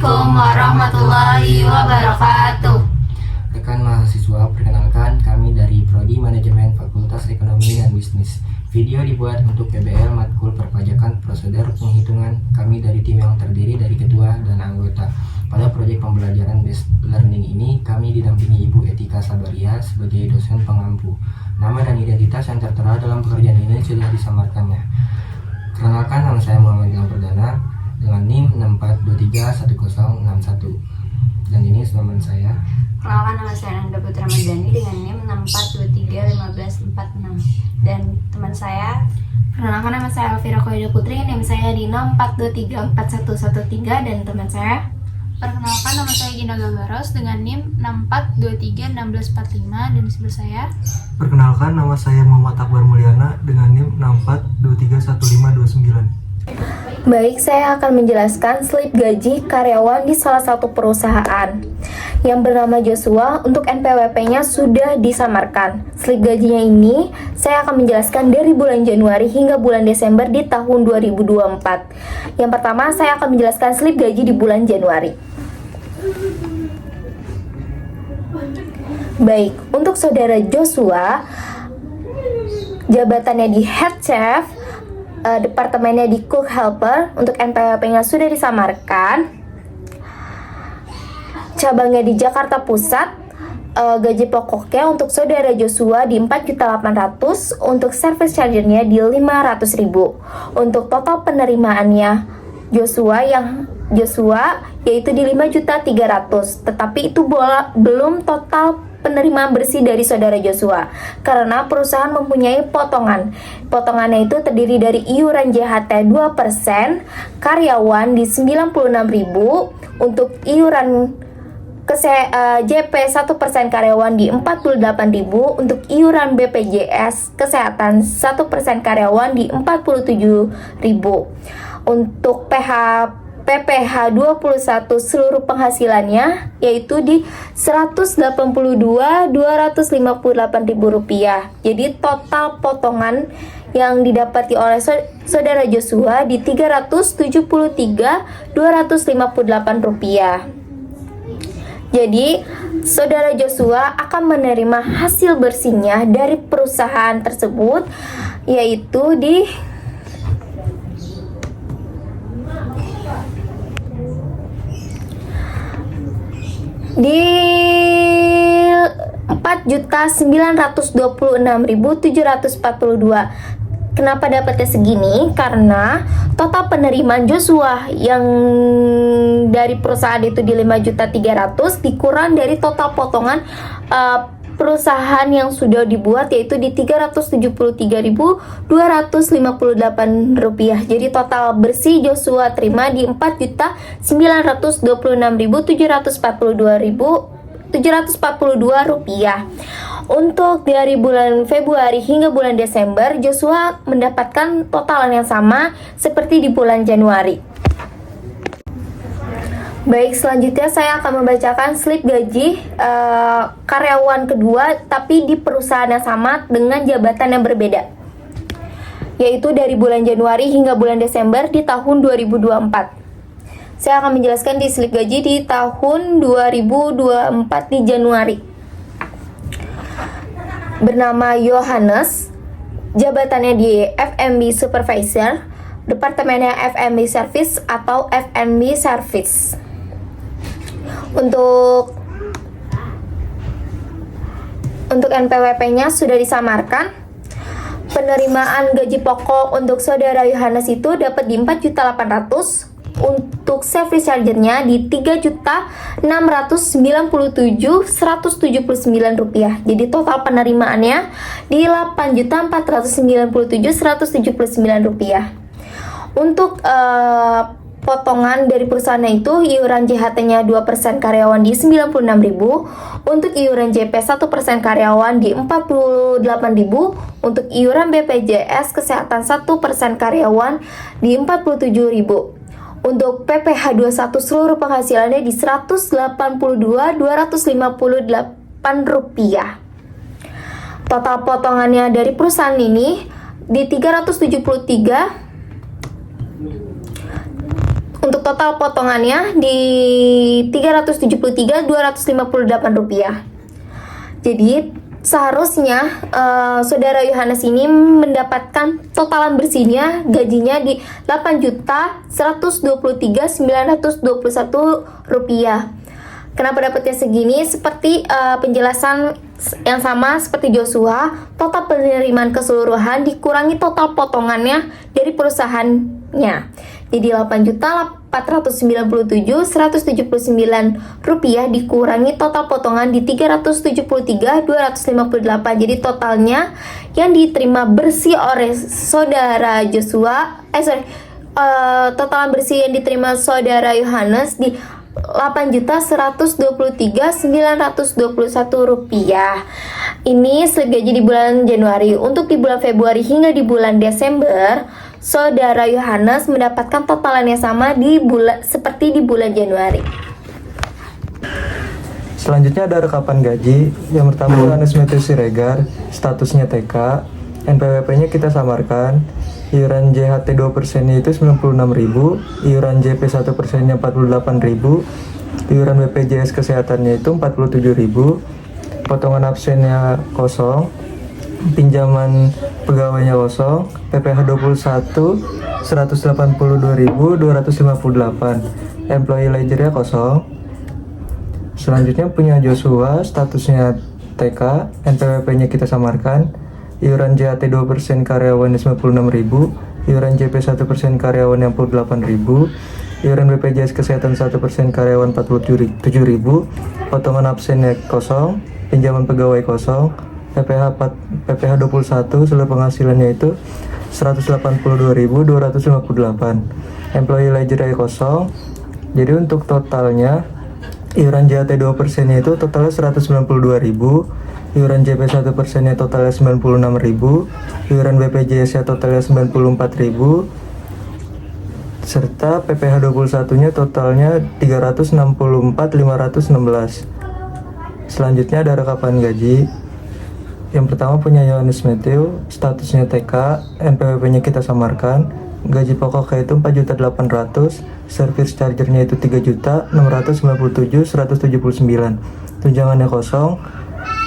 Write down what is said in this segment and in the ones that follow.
Assalamualaikum warahmatullahi wabarakatuh. Rekan mahasiswa, perkenalkan kami dari Prodi Manajemen Fakultas Ekonomi dan Bisnis. Video dibuat untuk PBL Matkul Perpajakan Prosedur Penghitungan. Kami dari tim yang terdiri dari ketua dan anggota. Pada proyek pembelajaran based learning ini, kami didampingi Ibu Etika Sabaria sebagai dosen pengampu. Nama dan identitas yang tertera dalam pekerjaan ini sudah disamarkannya. Perkenalkan, nama saya Muhammad Ilham Perdana dengan NIM 64231061. Dan ini teman saya. Perkenalkan, nama saya Nanda Putra Madani dengan NIM 64231546. Dan teman saya. Perkenalkan, nama saya Alvira Koida Putri, NIM saya di 64234113. Dan teman saya. Perkenalkan, nama saya Gina Gagaros dengan NIM 64231645 dan sebelah saya. Perkenalkan, nama saya Muhammad Akbar Mulyana dengan NIM 64231529. Baik, saya akan menjelaskan slip gaji karyawan di salah satu perusahaan yang bernama Joshua. Untuk NPWP-nya sudah disamarkan. Slip gajinya ini saya akan menjelaskan dari bulan Januari hingga bulan Desember di tahun 2024. Yang pertama, saya akan menjelaskan slip gaji di bulan Januari. Baik, untuk saudara Joshua, jabatannya di head chef, departemennya di cook helper. Untuk NPWP-nya sudah disamarkan. Cabangnya di Jakarta Pusat. Gaji pokoknya untuk saudara Joshua di 4.800.000, untuk service charge-nya di 500.000. Untuk total penerimaannya Joshua yaitu di 5.300.000, tetapi itu belum total penerimaan bersih dari saudara Joshua karena perusahaan mempunyai potongan. Potongannya itu terdiri dari iuran JHT 2%, karyawan di 96.000, untuk iuran JP 1% karyawan di 48.000, untuk iuran BPJS kesehatan 1% karyawan di 47.000. Untuk PPH 21 seluruh penghasilannya yaitu di 182.258.000 rupiah. Jadi total potongan yang didapati oleh saudara Joshua di 373.258 rupiah. Jadi saudara Joshua akan menerima hasil bersihnya dari perusahaan tersebut yaitu di 4.926.742. Kenapa dapatnya segini? Karena total penerimaan Joshua yang dari perusahaan itu di 5.300.000 dikurang dari total potongan perusahaan yang sudah dibuat yaitu di 373.258 rupiah. Jadi total bersih Joshua terima di 4.926.742 rupiah. Untuk dari bulan Februari hingga bulan Desember, Joshua mendapatkan totalan yang sama seperti di bulan Januari. Baik, selanjutnya saya akan membacakan slip gaji karyawan kedua tapi di perusahaan yang sama dengan jabatan yang berbeda, yaitu dari bulan Januari hingga bulan Desember di tahun 2024. Saya akan menjelaskan di slip gaji di tahun 2024 di Januari. Bernama Yohanes, jabatannya di FMB Supervisor, departemennya FMB Service atau FMB Service. Untuk NPWP-nya sudah disamarkan. Penerimaan gaji pokok untuk saudara Yohanes itu dapat di 4.800.000. Untuk service charge-nya di 3.697.179 rupiah. Jadi total penerimaannya di 8.497.179 rupiah. Untuk potongan dari perusahaannya itu iuran JHT-nya 2% karyawan di 96.000, untuk iuran JP 1% karyawan di 48.000, untuk iuran BPJS kesehatan 1% karyawan di 47.000. Untuk PPH 21 seluruh penghasilannya di 182.258 rupiah. Total potongannya dari perusahaan ini di 373 Untuk total potongannya di 373.258 rupiah. Jadi seharusnya saudara Yohanes ini mendapatkan totalan bersihnya gajinya di 8.123.921 rupiah. Kenapa dapatnya segini? Seperti penjelasan yang sama seperti Joshua, total penerimaan keseluruhan dikurangi total potongannya dari perusahaannya. Jadi 8.497.179 rupiah dikurangi total potongan di 373.258. Jadi totalnya yang diterima bersih oleh saudara Joshua, totalan bersih yang diterima saudara Yohanes di 8.123.921 rupiah. Ini slip gaji di bulan Januari. Untuk di bulan Februari hingga di bulan Desember, saudara Yohanes mendapatkan totalan yang sama seperti di bulan Januari. Selanjutnya ada rekapan gaji. Yang pertama Yohanes Matthew Siregar, statusnya TK, NPWP-nya kita samarkan. Iuran JHT 2%-nya itu 96.000, iuran JP 1%-nya 48.000, iuran BPJS kesehatannya itu 47.000, potongan absennya kosong, pinjaman pegawainya kosong, PPh 21 182.258, employee ledger-nya kosong. Selanjutnya punya Joshua, statusnya TK, NPWP-nya kita samarkan. Iuran JHT 2% karyawan 96.000, iuran JP 1% karyawan 48.000, iuran BPJS kesehatan 1% karyawan 47.000, potongan absennya kosong, pinjaman pegawai kosong, PPh 21 seluruh penghasilannya itu 182.258, employee ledger kosong. Jadi untuk totalnya iuran JHT 2%-nya itu totalnya 192.000, iuran JP 1%-nya totalnya 96.000, iuran BPJS-nya totalnya 94.000, serta PPh 21-nya totalnya 364.516. Selanjutnya ada rekapan gaji. Yang pertama punya Yohanes Matthew, statusnya TK, NPWP-nya kita samarkan. Gaji pokoknya itu 4.800.000, service charger-nya itu 3.697.179, tunjangannya kosong,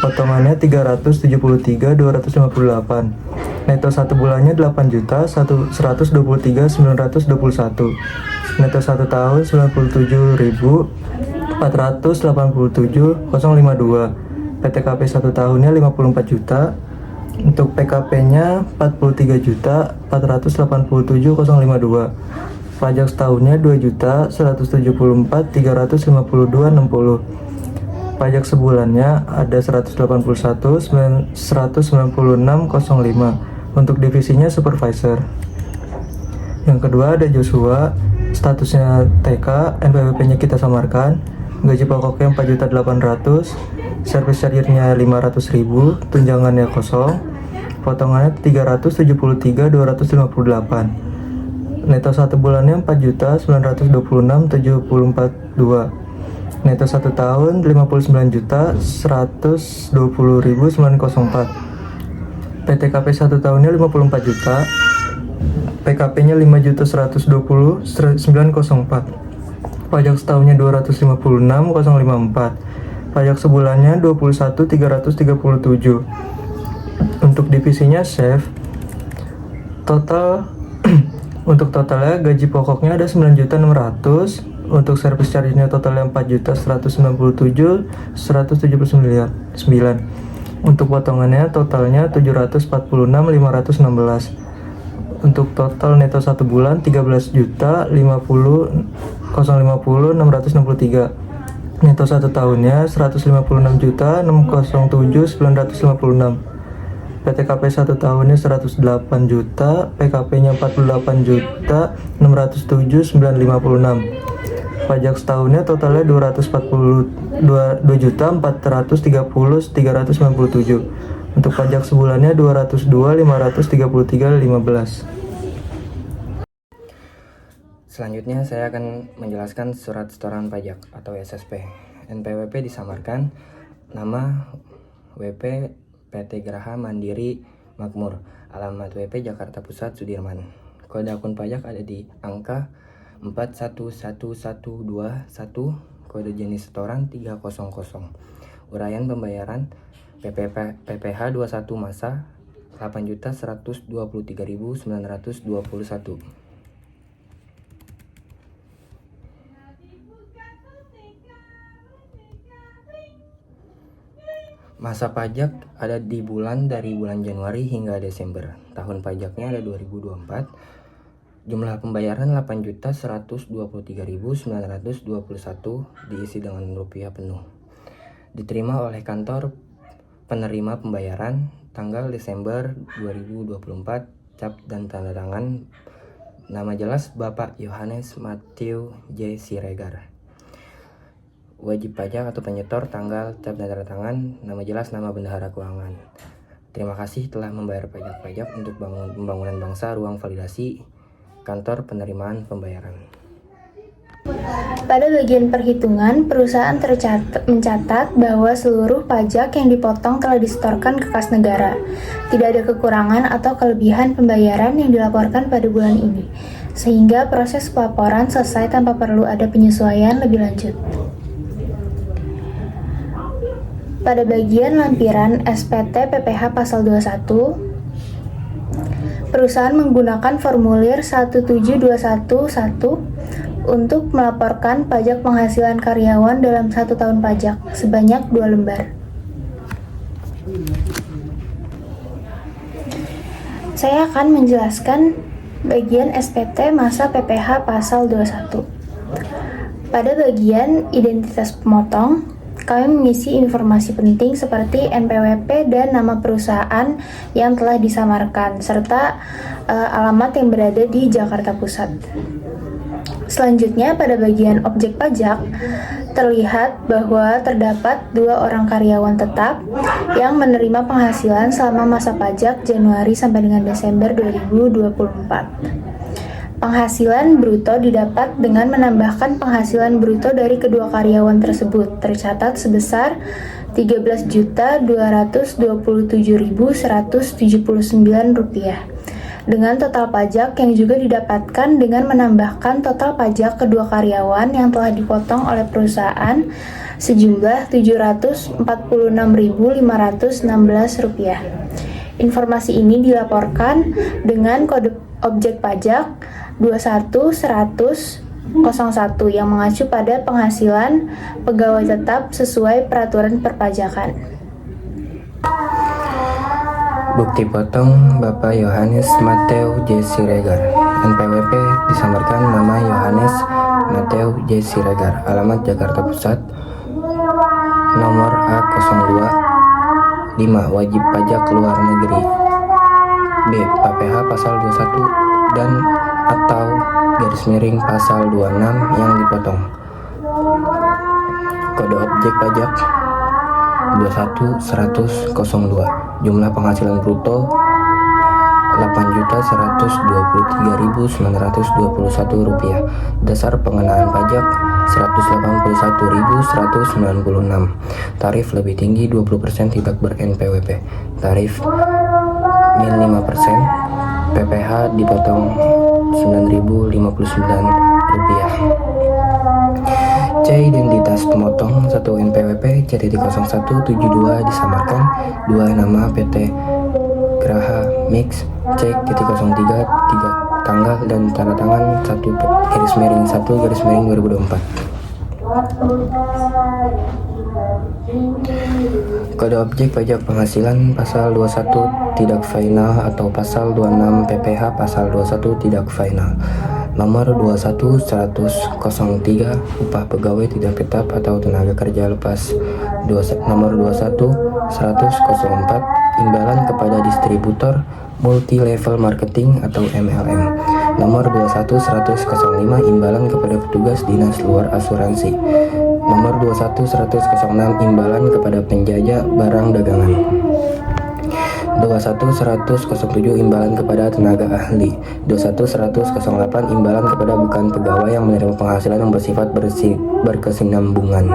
potongannya 373.258, neto 1 bulannya 8.123.921, neto 1 tahun 97.487.052, PTKP 1 tahunnya 54 juta, untuk PKP-nya 43.487.052, pajak setahunnya 2.174.352.60, pajak sebulannya ada 181.196.05. Untuk divisinya supervisor. Yang kedua ada Joshua, statusnya TK, NPWP-nya kita samarkan. Gaji pokoknya 4.800.000, service charger-nya 500.000, tunjangannya kosong, potongannya 373.258. Neto 1 bulannya 4.926.742, neto 1 tahun 59.120.904, PTKP 1 tahunnya 54 juta, PKP-nya 5.120.904, pajak setahunnya 250.054, pajak sebulannya 21.337. Untuk divisinya chef, total untuk totalnya gaji pokoknya ada 9.600.000, untuk service charge-nya totalnya 4.197.179. Untuk potongannya totalnya 746.516. Untuk total neto 1 bulan 13.050.663. Neto 1 tahunnya 156.607.956. PTKP 1 tahunnya 108 juta, PKP-nya 48.607.956. Pajak setahunnya totalnya 242.430.397. Untuk pajak sebulannya 202.533.15. Selanjutnya saya akan menjelaskan surat setoran pajak atau SSP. NPWP disamarkan, nama WP PT Geraha Mandiri Makmur, alamat WP Jakarta Pusat Sudirman. Kode akun pajak ada di angka 411121, kode jenis setoran 300. Uraian pembayaran PPH 21 masa 8.123.921. Masa pajak ada di dari bulan Januari hingga Desember. Tahun pajaknya ada 2024. Jumlah pembayaran 8.123.921 diisi dengan rupiah penuh. Diterima oleh kantor penerima pembayaran tanggal Desember 2024, cap dan tanda tangan. Nama jelas Bapak Yohanes Matthew J. Siregar. Wajib pajak atau penyetor, tanggal, cap dan tanda tangan. Nama jelas nama bendahara keuangan. Terima kasih telah membayar pajak untuk pembangunan bangsa. Ruang validasi kantor penerimaan pembayaran. Pada bagian perhitungan, perusahaan mencatat bahwa seluruh pajak yang dipotong telah disetorkan ke kas negara. Tidak ada kekurangan atau kelebihan pembayaran yang dilaporkan pada bulan ini, sehingga proses pelaporan selesai tanpa perlu ada penyesuaian lebih lanjut. Pada bagian lampiran SPT PPh Pasal 21, perusahaan menggunakan formulir 17211 untuk melaporkan pajak penghasilan karyawan dalam 1 tahun pajak sebanyak 2 lembar. Saya akan menjelaskan bagian SPT masa PPh Pasal 21. Pada bagian identitas pemotong, kami mengisi informasi penting seperti NPWP dan nama perusahaan yang telah disamarkan, serta alamat yang berada di Jakarta Pusat. Selanjutnya, pada bagian objek pajak, terlihat bahwa terdapat 2 orang karyawan tetap yang menerima penghasilan selama masa pajak Januari sampai dengan Desember 2024. Penghasilan bruto didapat dengan menambahkan penghasilan bruto dari kedua karyawan tersebut, tercatat sebesar Rp13.227.179, dengan total pajak yang juga didapatkan dengan menambahkan total pajak kedua karyawan yang telah dipotong oleh perusahaan sejumlah Rp746.516. Informasi ini dilaporkan dengan kode objek pajak 21101 yang mengacu pada penghasilan pegawai tetap sesuai peraturan perpajakan. Bukti potong Bapak Yohanes Matthew J. Siregar. NPWP disamarkan nama Yohanes Matthew J. Siregar. Alamat Jakarta Pusat. Nomor A02 5. Wajib pajak luar negeri. B. PPh Pasal 21 dan atau _ Pasal 26 yang dipotong. Kode objek pajak 21102. Jumlah penghasilan bruto Rp8.123.921. Dasar pengenaan pajak Rp181.196. Tarif lebih tinggi 20% tidak ber-NPWP. Tarif min 5%. PPh dipotong Rp9.059. C. Identitas pemotong 1. NPWP C.0172 disamarkan. 2. Nama PT Graha Mix C.03 3 tanggal dan tanda tangan 1/1/2024. Kode objek pajak penghasilan Pasal 21 tidak final atau Pasal 26 PPh Pasal 21 tidak final. Nomor 21103 upah pegawai tidak tetap atau tenaga kerja lepas. Nomor 21104 imbalan kepada distributor multi level marketing atau MLM. Nomor 21105 imbalan kepada petugas dinas luar asuransi. Nomor 21106 imbalan kepada penjajah barang dagangan. 21107 imbalan kepada tenaga ahli. 21108 imbalan kepada bukan pegawai yang menerima penghasilan yang bersifat berkesinambungan.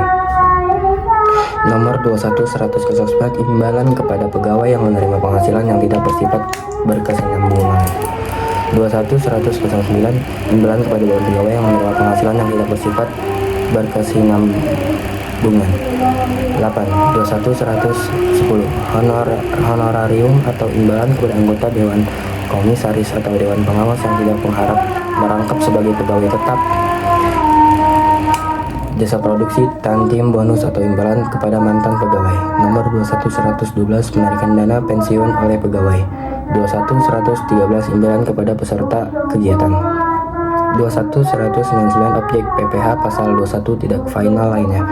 Nomor 21104 imbalan kepada pegawai yang menerima penghasilan yang tidak bersifat berkesinambungan. 21.100.9 imbalan kepada dewan pegawai yang menerima penghasilan yang tidak bersifat berkesinambungan. 8. 21.110 honorarium atau imbalan kepada anggota dewan komisaris atau dewan pengawas yang tidak mengharap merangkap sebagai pegawai tetap. Jasa produksi, tantim, bonus atau imbalan kepada mantan pegawai. Nomor 21.112 penarikan dana pensiun oleh pegawai. 21.113 imbalan kepada peserta kegiatan. 21.199 objek PPh pasal 21 tidak final lainnya.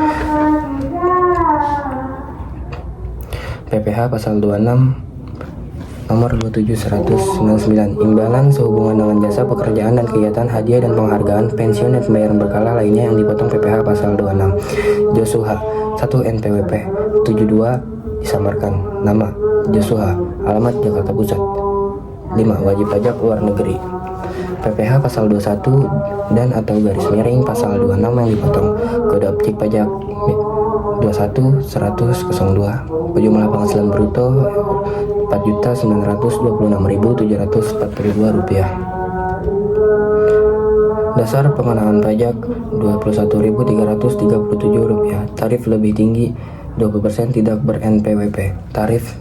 PPh pasal 26 nomor 27.199 imbalan sehubungan dengan jasa pekerjaan dan kegiatan, hadiah dan penghargaan, pensiun dan pembayaran berkala lainnya yang dipotong PPh pasal 26. Joshua 1 NPWP 72 disamarkan. Nama Joshua, alamat Jakarta Pusat. 5. Wajib pajak luar negeri. PPh pasal 21 dan atau garis miring pasal 26 yang dipotong. Kode objek pajak 21.100.02 Jumlah penghasilan bruto Rp4.926.742. Dasar pengenaan pajak Rp21.337. Tarif lebih tinggi 20% tidak ber-NPWP. Tarif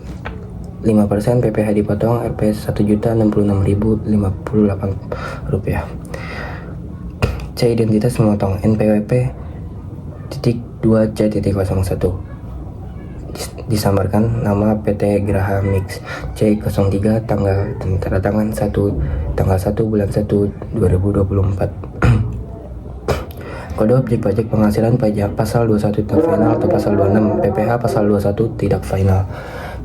5% PPh dipotong Rp 1.066.058. C. Identitas memotong NPWP titik 2C.01 disamarkan nama PT Graha Mix C03 tanggal dan tanda tangan tanggal 1 bulan 1 2024. Kode objek pajak penghasilan pajak pasal 21 tidak final atau pasal 26. PPh pasal 21 tidak final.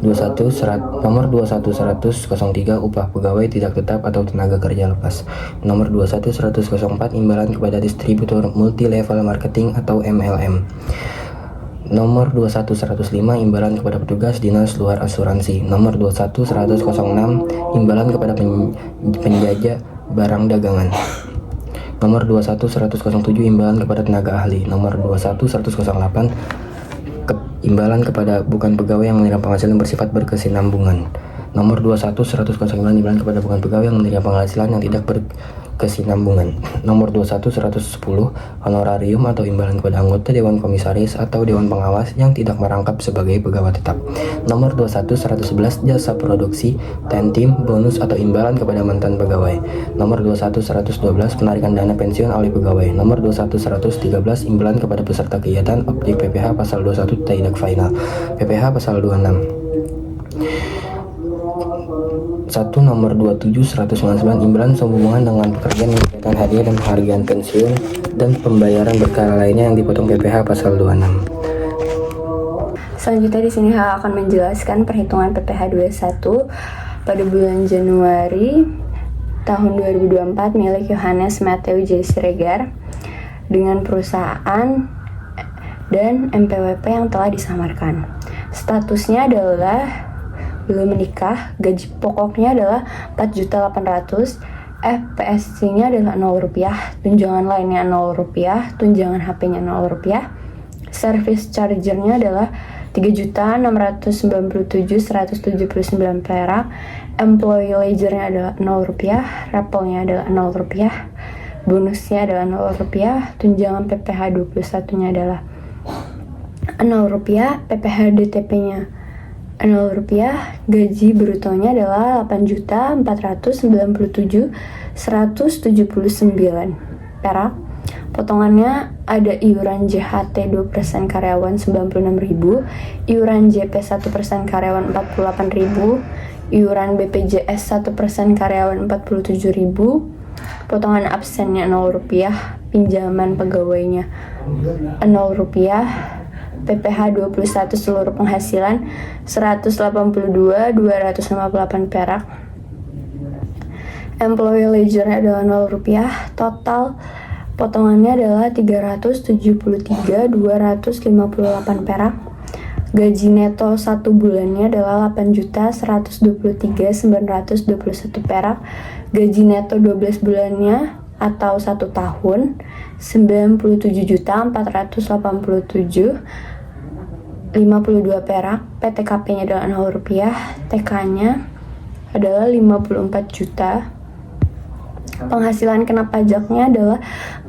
21 nomor 21.100.03 upah pegawai tidak tetap atau tenaga kerja lepas. Nomor 21.100.04 imbalan kepada distributor multi level marketing atau MLM. Nomor 21.105 imbalan kepada petugas dinas luar asuransi. Nomor 21.100.06 imbalan kepada penjajah barang dagangan. Nomor 21.107 imbalan kepada tenaga ahli. Nomor 21.108 imbalan kepada bukan pegawai yang menerima penghasilan bersifat berkesinambungan. Nomor 21.109 imbalan kepada bukan pegawai yang menerima penghasilan yang tidak berkesinambungan. Nomor 21.110 honorarium atau imbalan kepada anggota dewan komisaris atau dewan pengawas yang tidak merangkap sebagai pegawai tetap. Nomor 21.111 jasa produksi, tantim, bonus atau imbalan kepada mantan pegawai. Nomor 21.112 penarikan dana pensiun oleh pegawai. Nomor 21.113 imbalan kepada peserta kegiatan objek PPh pasal 21 tidak final. PPh pasal 26. 1. Nomor 27.199 imbalan sehubungan dengan pekerjaan yang kegiatan, hadiah dan penghargaan, pensiun dan pembayaran berkala lainnya yang dipotong PPh pasal 26. Selanjutnya di sini akan menjelaskan perhitungan PPh 21 pada bulan Januari tahun 2024 milik Yohanes Matthew J. Siregar dengan perusahaan dan MPWP yang telah disamarkan. Statusnya adalah belum menikah, gaji pokoknya adalah 4.800.000, FPSC-nya adalah Rp0, tunjangan lainnya Rp0, tunjangan HP-nya Rp0, service charger-nya adalah 3.697.179 perak, employee ledger-nya adalah Rp0, rappel-nya adalah Rp0, bonusnya adalah Rp0, tunjangan PPh 21-nya adalah Rp0, PPh DTP-nya Rp0, gaji brutonya adalah 8.497.179 perak. Potongannya ada iuran JHT 2% karyawan 96.000, iuran JP 1% karyawan 48.000, iuran BPJS 1% karyawan 47.000, potongan absennya Rp0, pinjaman pegawainya Rp0, PPh 21 seluruh penghasilan 182.258 perak. Employee ledger-nya adalah Rp0, total potongannya adalah 373.258 perak. Gaji neto 1 bulannya adalah 8.123.921 perak. Gaji neto 12 bulannya atau 1 tahun 97.487.52 perak. PTKP-nya adalah Rp0, TK-nya adalah 54 juta. Penghasilan kena pajaknya adalah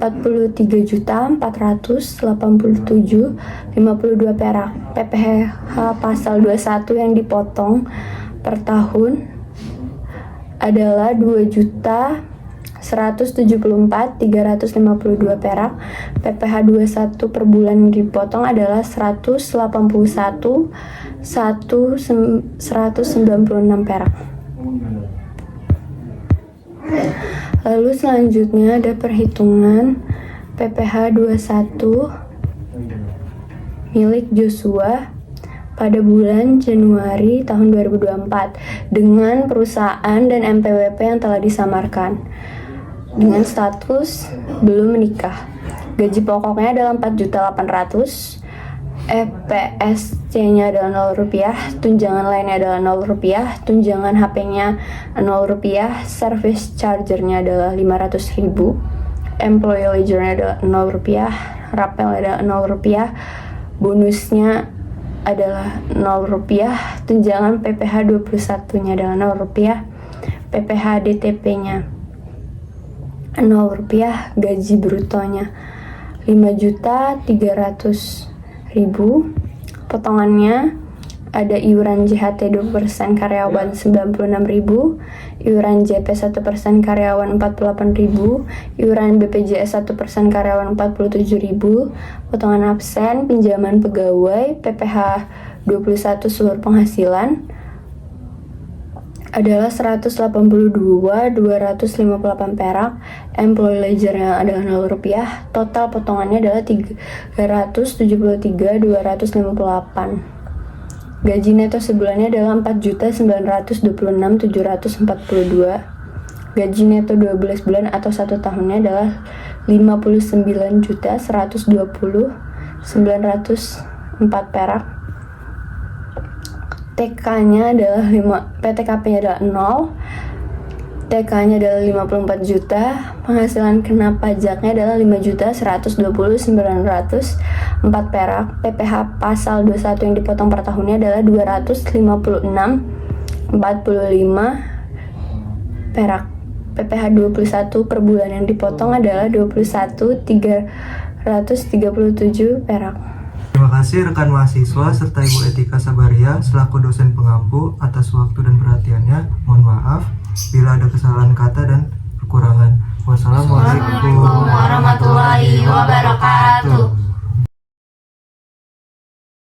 43.487.52 perak. PPh pasal 21 yang dipotong per tahun adalah 2.174.352 perak. PPh 21 per bulan yang dipotong adalah 181.196 perak. Lalu selanjutnya ada perhitungan PPh 21 milik Joshua pada bulan Januari tahun 2024 dengan perusahaan dan MPWP yang telah disamarkan dengan status belum menikah. Gaji pokoknya adalah 4.800.000, EPSC-nya adalah Rp0, tunjangan lainnya adalah Rp0, tunjangan HP-nya Rp0, service charger-nya adalah 500.000, employee ledger-nya adalah Rp0, rapel adalah Rp0, bonusnya adalah Rp0, tunjangan PPh 21-nya adalah Rp0, PPh DTP-nya Rp0, gaji brutonya 5.300.000. Potongannya ada iuran JHT 2% karyawan 96.000, iuran JP 1% karyawan 48.000, iuran BPJS 1% karyawan 47.000, potongan absen, pinjaman pegawai, PPh 21 seluruh penghasilan adalah 182.258 perak, employee ledger-nya adalah Rp0, total potongannya adalah 373.258. Gaji neto sebulannya adalah 4.926.742. Gaji neto 12 bulan atau 1 tahunnya adalah 59.120.904 perak. TK-nya adalah PTKP-nya adalah 0, TK-nya adalah 54 juta, penghasilan kena pajaknya adalah 5.120.904 perak. PPh pasal 21 yang dipotong per tahunnya adalah 256.45 perak. PPh 21 per bulan yang dipotong adalah 21.337 perak. Terima kasih rekan mahasiswa serta Ibu Etika Sabaria selaku dosen pengampu atas waktu dan perhatiannya. Mohon maaf bila ada kesalahan kata dan kekurangan. Wassalamualaikum Warahmatullahi wabarakatuh.